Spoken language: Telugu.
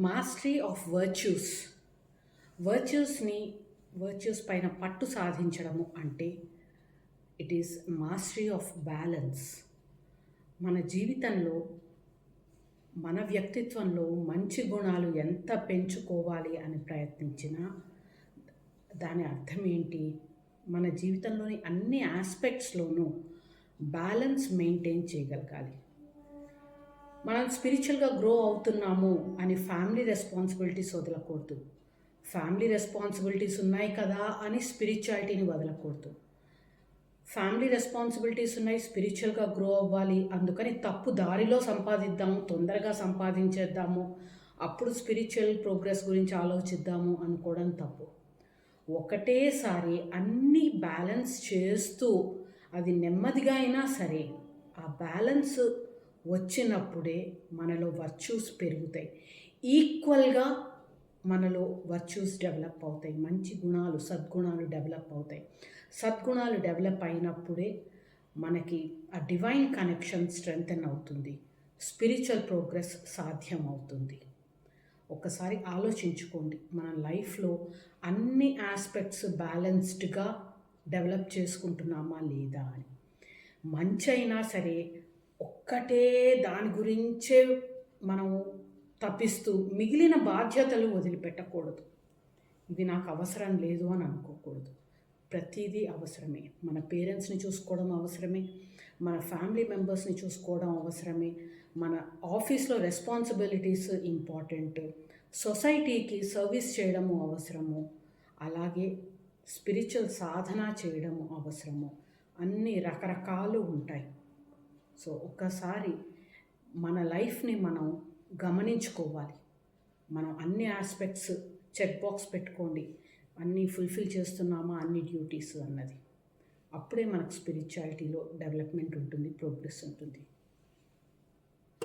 మాస్టరీ ఆఫ్ వర్చ్యూస్ పైన పట్టు సాధించడము అంటే it is mastery of balance. మన జీవితంలో మన వ్యక్తిత్వంలో మంచి గుణాలు ఎంత పెంచుకోవాలి అని ప్రయత్నించినా దాని అర్థం ఏంటి? మన జీవితంలోని అన్ని ఆస్పెక్ట్స్లోనూ బ్యాలెన్స్ మెయింటైన్ చేయగలగాలి. మనం స్పిరిచువల్గా గ్రో అవుతున్నాము అని ఫ్యామిలీ రెస్పాన్సిబిలిటీస్ వదలకూడదు. ఫ్యామిలీ రెస్పాన్సిబిలిటీస్ ఉన్నాయి కదా అని స్పిరిచువాలిటీని వదలకూడదు. ఫ్యామిలీ రెస్పాన్సిబిలిటీస్ ఉన్నాయి, స్పిరిచువల్గా గ్రో అవ్వాలి, అందుకని తప్పు దారిలో సంపాదిద్దాము, తొందరగా సంపాదించేద్దాము, అప్పుడు స్పిరిచువల్ ప్రోగ్రెస్ గురించి ఆలోచిద్దాము అనుకోవడం తప్పు. ఒకటేసారి అన్నీ బ్యాలెన్స్ చేస్తూ అది నెమ్మదిగా అయినా సరే ఆ బ్యాలెన్స్ వచ్చినప్పుడే మనలో వర్చ్యూస్ పెరుగుతాయి. ఈక్వల్గా మనలో వర్చ్యూస్ డెవలప్ అవుతాయి, మంచి గుణాలు సద్గుణాలు డెవలప్ అవుతాయి. సద్గుణాలు డెవలప్ అయినప్పుడే మనకి ఆ డివైన్ కనెక్షన్ స్ట్రెంగ్తెన్ అవుతుంది, స్పిరిచువల్ ప్రోగ్రెస్ సాధ్యం అవుతుంది. ఒకసారి ఆలోచించుకోండి, మన లైఫ్లో అన్ని ఆస్పెక్ట్స్ బ్యాలెన్స్డ్గా డెవలప్ చేసుకుంటున్నామా లేదా అని. మంచి అయినా సరే ఒక్కటే దాని గురించే మనం తప్పిస్తూ మిగిలిన బాధ్యతలు వదిలిపెట్టకూడదు. ఇది నాకు అవసరం లేదు అని అనుకోకూడదు. ప్రతిదీ అవసరమే. మన పేరెంట్స్ని చూసుకోవడం అవసరమే, మన ఫ్యామిలీ మెంబర్స్ని చూసుకోవడం అవసరమే, మన ఆఫీస్లో రెస్పాన్సిబిలిటీస్ ఇంపార్టెంట్, సొసైటీకి సర్వీస్ చేయడము అవసరము, అలాగే స్పిరిచువల్ సాధన చేయడము అవసరము. అన్ని రకరకాలు ఉంటాయి. సో ఒక్కసారి మన లైఫ్ని మనం గమనించుకోవాలి. మనం అన్ని ఆస్పెక్ట్స్ చెక్ బాక్స్ పెట్టుకోండి, అన్నీ ఫుల్ఫిల్ చేస్తున్నామా అన్ని డ్యూటీస్ అన్నది. అప్పుడే మనకు స్పిరిచువాలిటీలో డెవలప్మెంట్ ఉంటుంది, ప్రోగ్రెస్ ఉంటుంది.